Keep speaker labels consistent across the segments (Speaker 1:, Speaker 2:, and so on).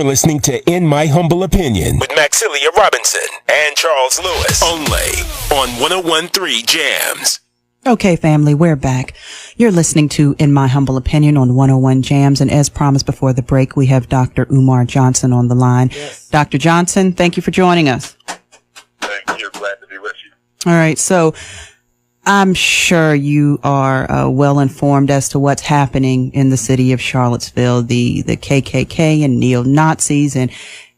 Speaker 1: listening to In My Humble Opinion with Maxilia Robinson and Charles Lewis, only on 101.3 Jams.
Speaker 2: Okay, family, we're back. You're listening to In My Humble Opinion on 101 Jams, and as promised before the break, we have Dr. Umar Johnson on the line.
Speaker 3: Yes.
Speaker 2: Dr. Johnson, thank you for joining us.
Speaker 4: Thank you. Glad to be with you.
Speaker 2: All right, so I'm sure you are well informed as to what's happening in the city of Charlottesville, the KKK and neo-Nazis and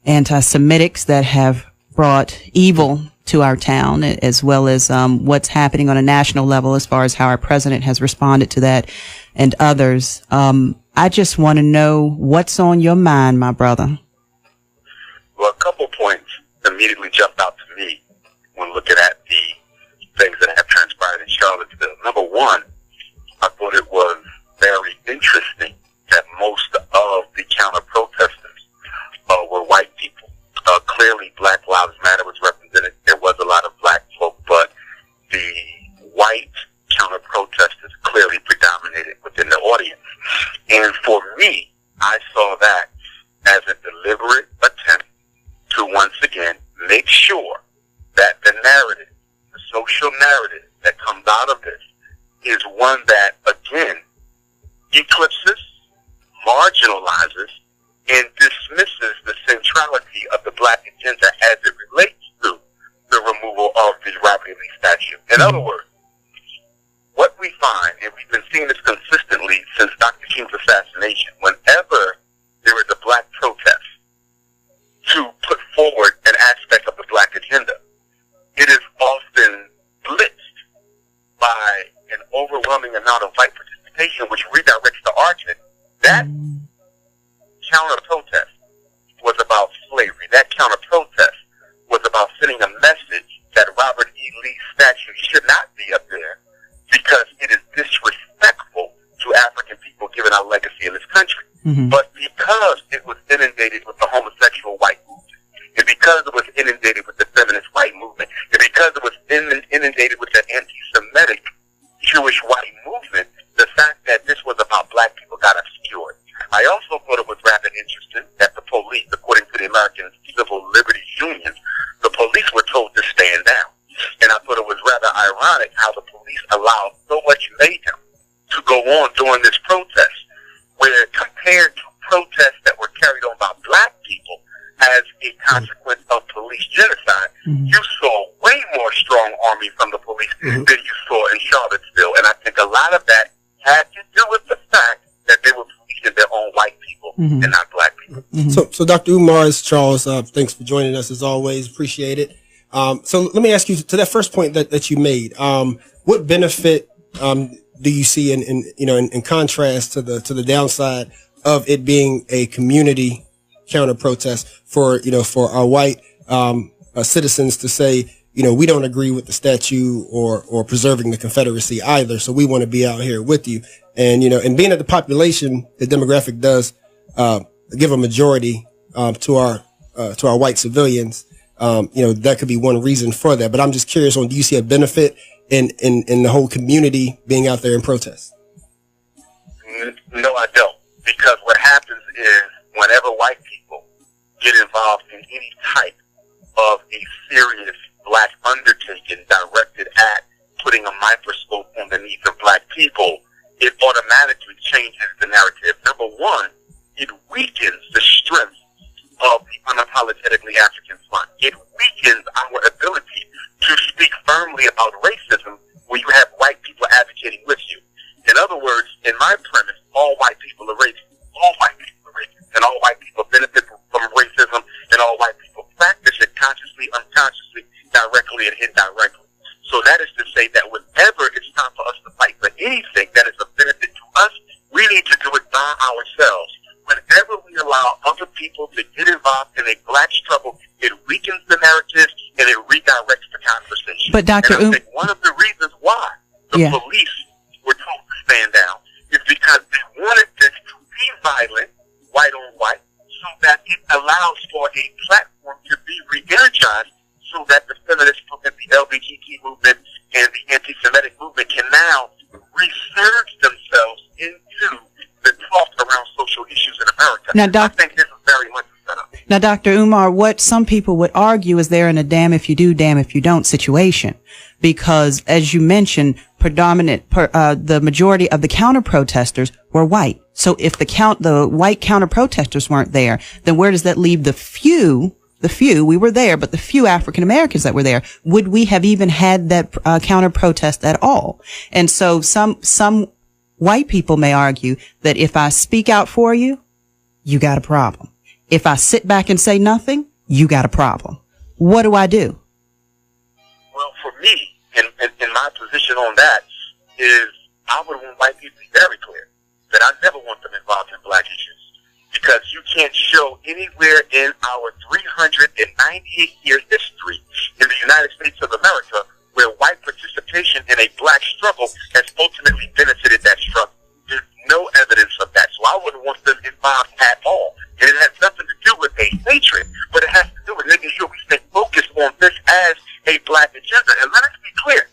Speaker 2: anti-Semitics that have brought evil to our town, as well as what's happening on a national level as far as how our president has responded to that and others. I just want to know what's on your mind, my brother.
Speaker 4: Well, a couple points immediately jumped out to me when looking at the things that have transpired in Charlottesville. Number one, I thought it was very interesting that most of the counter-protesters were white people. Clearly, Black Lives Matter was represented. There was a lot of black folk, but the white counter-protesters clearly predominated within the audience. And for me, I saw that as a deliberate attempt to once again make sure that the narrative, the social narrative that comes out of this is one that, again, eclipses, marginalizes, and dismisses the centrality of the black agenda as it relates to the removal of the Robert E. Lee statue. In other words, what we find, and we've been seeing this consistently since Dr. King's assassination, whenever there is a black protest to put forward an aspect of the black agenda, it is often blitzed by an overwhelming amount of white participation, which redirects the argument. That counter-protest was about slavery. That counter-protest was about sending a message that Robert E. Lee's statue should not be up there because it is disrespectful to African people given our legacy in this country.
Speaker 2: Mm-hmm.
Speaker 4: But because it was inundated with the homosexual white movement, and because it was inundated with the feminist white movement, and because it was inundated with the anti-Semitic Jewish white movement, the fact that this was about black people got obscured. I also thought it was rather interesting that the police, according to the American Civil Liberties Union, the police were told to stand down. And I thought it was rather ironic how the police allowed so much mayhem to go on during this protest, where compared to protests that were carried on by black people as a consequence of police genocide, you saw way more strong army from the police than you saw in Charlottesville. And I think a lot of that had to do with the fact that they were policing their own white people and not black people.
Speaker 3: So Dr. Umar, Charles, thanks for joining us as always. Appreciate it. So let me ask you to that first point that you made. What benefit do you see in contrast to the downside of it being a community counter protest for our white citizens to say, we don't agree with the statue or preserving the Confederacy either, so we want to be out here with you. And and being that the population, the demographic does give a majority to our white civilians, that could be one reason for that. But I'm just curious do you see a benefit in the whole community being out there in protest?
Speaker 4: No, I don't. Because what happens is whenever white people get involved in any type of a serious black undertaking directed at putting a microscope on the needs of black people, it automatically changes the narrative. Number one, it weakens the strength of the unapologetically African front. It weakens our ability to speak firmly about racism when you have white people advocating with you. In other words, in my premise, all white people are racist. All white people are racist. And all white people benefit from racism, and all white people practice it consciously, unconsciously, directly, and indirectly. So that is to say that whenever it's time for us to fight for anything that is a benefit to us, we need to do it by ourselves. Whenever we allow other people to get involved in a black struggle, it weakens the narrative and it redirects the conversation.
Speaker 2: But Dr.
Speaker 4: And I think one of the reasons why the police were told to stand down is because they wanted this to be violent, white on white, so that it allows for a platform to be re-energized so that the feminist movement, the LGBT movement, and the anti-Semitic movement can now resurge themselves into the talk around social issues in America.
Speaker 2: Now,
Speaker 4: I think this is very much a setup.
Speaker 2: Now, Dr. Umar, what some people would argue is they're in a damn if you do, damn if you don't situation. Because, as you mentioned, the majority of the counter-protesters were white. So if the white counter-protesters weren't there, then where does that leave the few, we were there, but the few African Americans that were there? Would we have even had that counter-protest at all? And so some white people may argue that if I speak out for you, you got a problem. If I sit back and say nothing, you got a problem. What do I do?
Speaker 4: Well, for me, in my position on that is I would want white people to be very clear that I never want them involved in black issues, because you can't show anywhere in our 398-year history in the United States of America where white participation in a black struggle has ultimately benefited that struggle. There's no evidence of that, so I wouldn't want them involved at all. And it has nothing to do with a hatred, but it has to do with making sure we stay focused on this as a black agenda. And let us be clear,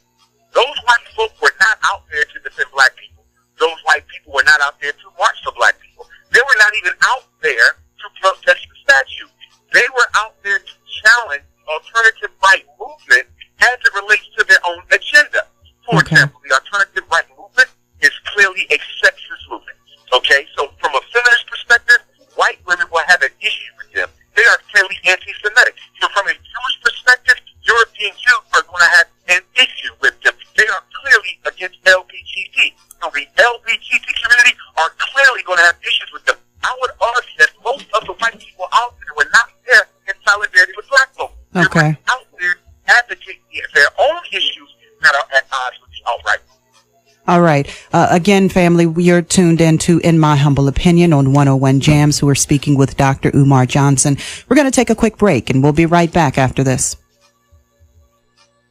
Speaker 4: those white folk were not out there to defend black people. Those white people were not out there to march for black people. They were not even out there to protest the statue. They were out there to challenge alternative right movement as it relates to their own agenda. For example, the alternative right movement is clearly a sexist movement. Okay, so from a feminist perspective, white women will have an issue with them. They are clearly anti-Semitic. So from a Jewish perspective, European Jews are going to have an issue with them. They are clearly against LGBT. So the LGBT community are clearly going to have issues with them. I would argue that most of the white people out there were not there in solidarity with black folks. They were out there advocating their own issues that are at odds with the alt-right.
Speaker 2: All right. Again, family, you're tuned in to In My Humble Opinion on 101 Jams, who are speaking with Dr. Umar Johnson. We're going to take a quick break, and we'll be right back after this.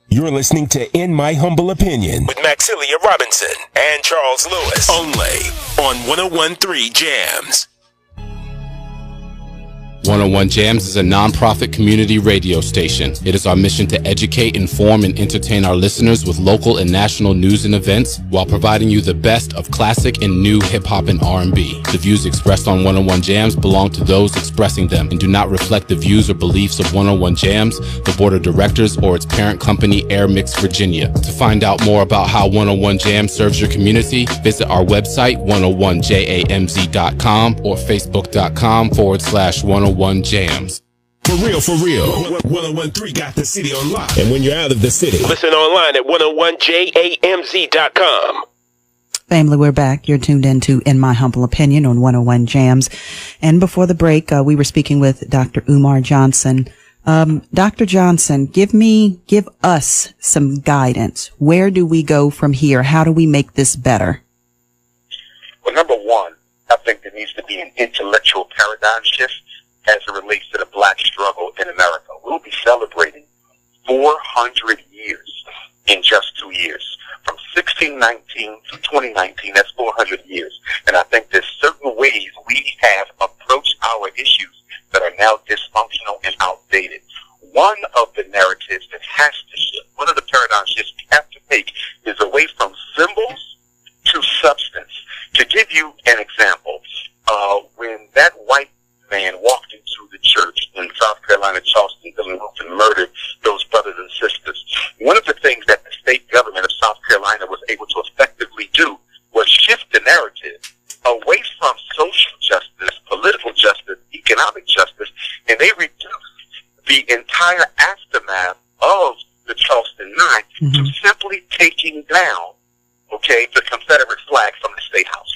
Speaker 1: You're listening to In My Humble Opinion with Maxilia Robinson and Charles Lewis, only on 101.3 Jams.
Speaker 5: 101 Jams is a non-profit community radio station. It is our mission to educate, inform, and entertain our listeners with local and national news and events while providing you the best of classic and new hip-hop and R&B. The views expressed on 101 Jams belong to those expressing them and do not reflect the views or beliefs of 101 Jams, the board of directors, or its parent company, Air Mix Virginia. To find out more about how 101 Jams serves your community, visit our website, 101jamz.com, or facebook.com/101 Jams.
Speaker 1: For real, 101.3 got the city on lock. And when you're out of the city, listen online at 101jamz.com.
Speaker 2: Family, we're back. You're tuned in to In My Humble Opinion on 101 Jams. And before the break, we were speaking with Dr. Umar Johnson. Dr. Johnson, give us some guidance. Where do we go from here? How do we make this better?
Speaker 4: Well, number one, I think there needs to be an intellectual paradigm shift as it relates to the black struggle in America. We'll be celebrating 400 years in just 2 years. From 1619 to 2019, that's 400 years. And I think there's certain ways we have approached our issues that are now dysfunctional and outdated. One of the narratives that has to shift, one of the paradigm shifts we have to take, is away from symbols to substance. To give you an example, when that white man walked into the church in South Carolina, Charleston, and murdered those brothers and sisters, one of the things that the state government of South Carolina was able to effectively do was shift the narrative away from social justice, political justice, economic justice, and they reduced the entire aftermath of the Charleston Nine to simply taking down, the Confederate flag from the State House.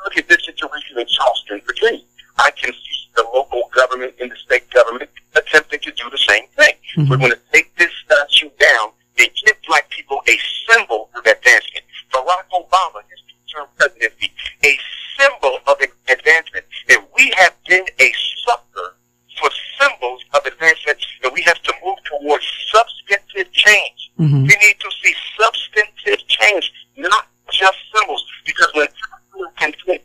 Speaker 4: Look at this situation in Charleston, Virginia. I can see the local government and the state government attempting to do the same thing. We're going to take this statue down and give black people a symbol of advancement. Barack Obama, his term presidency, a symbol of advancement. And we have been a sucker for symbols of advancement, and we have to move towards substantive change. We need to see substantive change, not just symbols, because when people can think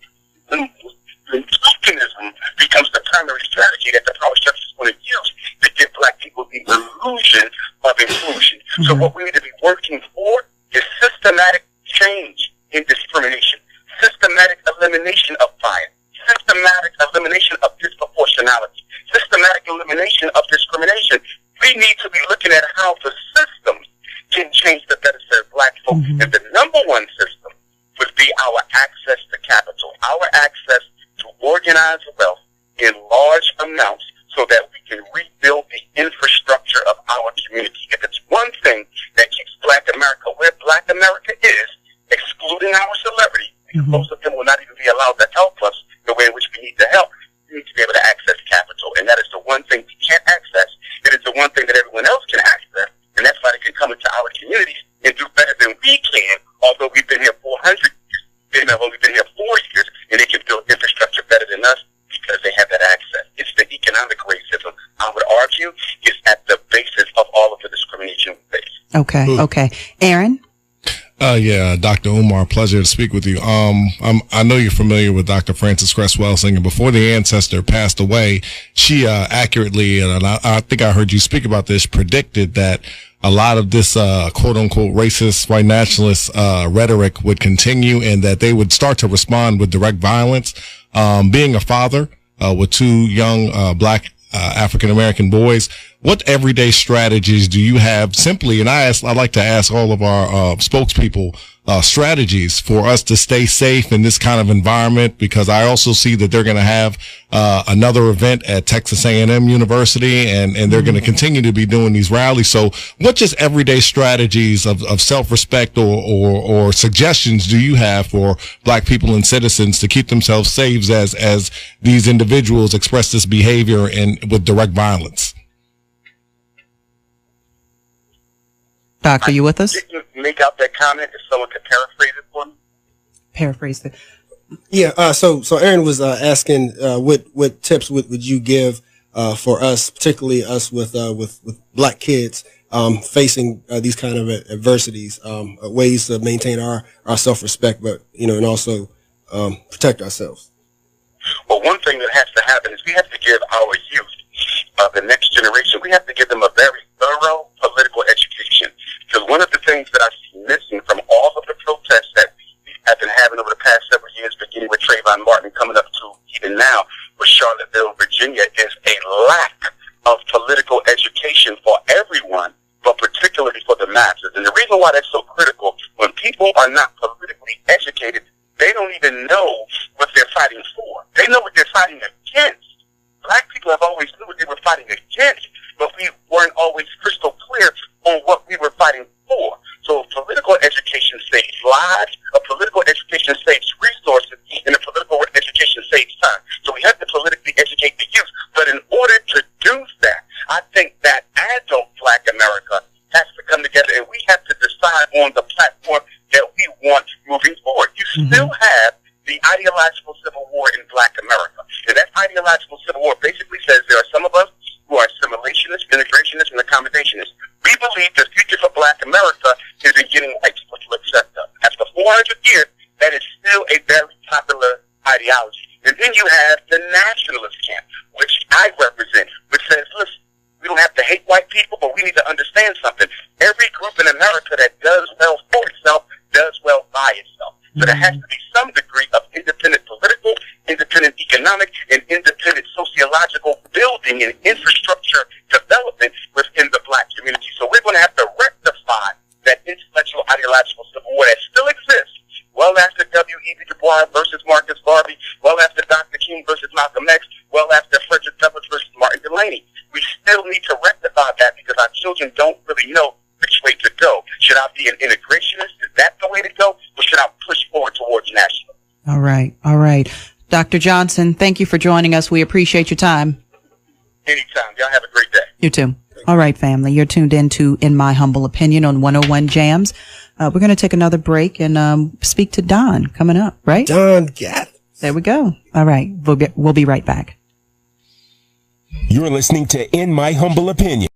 Speaker 4: symbols, then tokenism becomes the primary strategy that the power structure is going to use to give black people the illusion of inclusion. So what we need to be working for is systematic change in discrimination, systematic elimination of bias, systematic elimination of disproportionality, systematic looking at how the systems can change the better serve black folk. And the number one system would be our access to capital, our access to organized wealth in large amounts so that we can rebuild the infrastructure of our community. If it's one thing that keeps black America where black America is, excluding our celebrity, because most of them will not even be allowed to help us the way in which we need to help, we need to be able to access capital. And that is the one thing we can't access. It is the one thing that everyone else can access. And that's why they can come into our communities and do better than we can, although we've been here 400 years. They have only been here 4 years, and they can build infrastructure better than us because they have that access. It's the economic racism, I would argue, is at the basis of all of the discrimination we face.
Speaker 2: Okay, okay. Aaron?
Speaker 6: Yeah, Dr. Umar, pleasure to speak with you. I know you're familiar with Dr. Frances Cress Welsing, and before the ancestor passed away, she accurately, and I think I heard you speak about this, predicted that a lot of this quote unquote racist white nationalist rhetoric would continue, and that they would start to respond with direct violence. Being a father with 2 young black African American boys, what everyday strategies do you have simply, and I'd like to ask all of our spokespeople strategies for us to stay safe in this kind of environment, because I also see that they're going to have another event at Texas A&M University, and they're going to continue to be doing these rallies. So what just everyday strategies of self-respect or suggestions do you have for black people and citizens to keep themselves safe as these individuals express this behavior and with direct violence?
Speaker 2: Doctor, you with us?
Speaker 4: Didn't make out that comment. If someone could paraphrase it for me.
Speaker 2: Paraphrase it.
Speaker 3: Yeah. So Aaron was asking, what tips would you give for us, particularly us with black kids facing these kind of adversities, ways to maintain our self-respect, but and also protect ourselves.
Speaker 4: Well, one thing that has to happen is we have to give our youth, the next generation, we have to give them a very thorough political education. Because one of the things that I see missing from all of the protests that we have been having over the past several years, beginning with Trayvon Martin, coming up to even now with Charlottesville, Virginia, is a lack of political education for everyone, but particularly for the masses. And the reason why that's so critical, when people are not politically educated, they don't even know what they're fighting for. They know what they're fighting against. Black people have always knew what they were fighting against, but we weren't always crystal clear on what we were fighting for. So political education saves lives, a political education saves resources, and a political education saves time. So we have to politically educate the youth. But in order to do that, I think that adult black America has to come together, and we have to decide on the platform that we want moving forward. You still have the ideological civil war in black America. And that ideological civil war basically says there are some of us who are assimilationists, integrationists, and accommodationists. We believe the future for black America is in getting white people to accept us. After 400 years, that is still a very popular ideology. And then you have the nationalist camp, which I represent, which says, listen, we don't have to hate white people, but we need to understand something. Every group in America that does well for itself does well by itself. So there has to be some degree of independent political, independent economic, and independent sociological building and infrastructure development within the black community. So we're going to have to rectify that intellectual ideological civil war that still exists well after W.E.B. Du Bois versus Marcus Garvey, well after Dr. King versus Malcolm X, well after Frederick Douglass versus Martin Delany. We still need to rectify that because our children don't really know which way to go. Should I be an integrationist? Is that the way to go? Or should I push forward towards national?
Speaker 2: All right. All right. Dr. Johnson, thank you for joining us. We appreciate your time.
Speaker 4: Anytime. Y'all have a great day.
Speaker 2: You too. All right, family. You're tuned in to In My Humble Opinion on 101 Jams. We're going to take another break and speak to Don coming up, right?
Speaker 3: Don Gath.
Speaker 2: There we go. All right. We'll be right back.
Speaker 1: You're listening to In My Humble Opinion.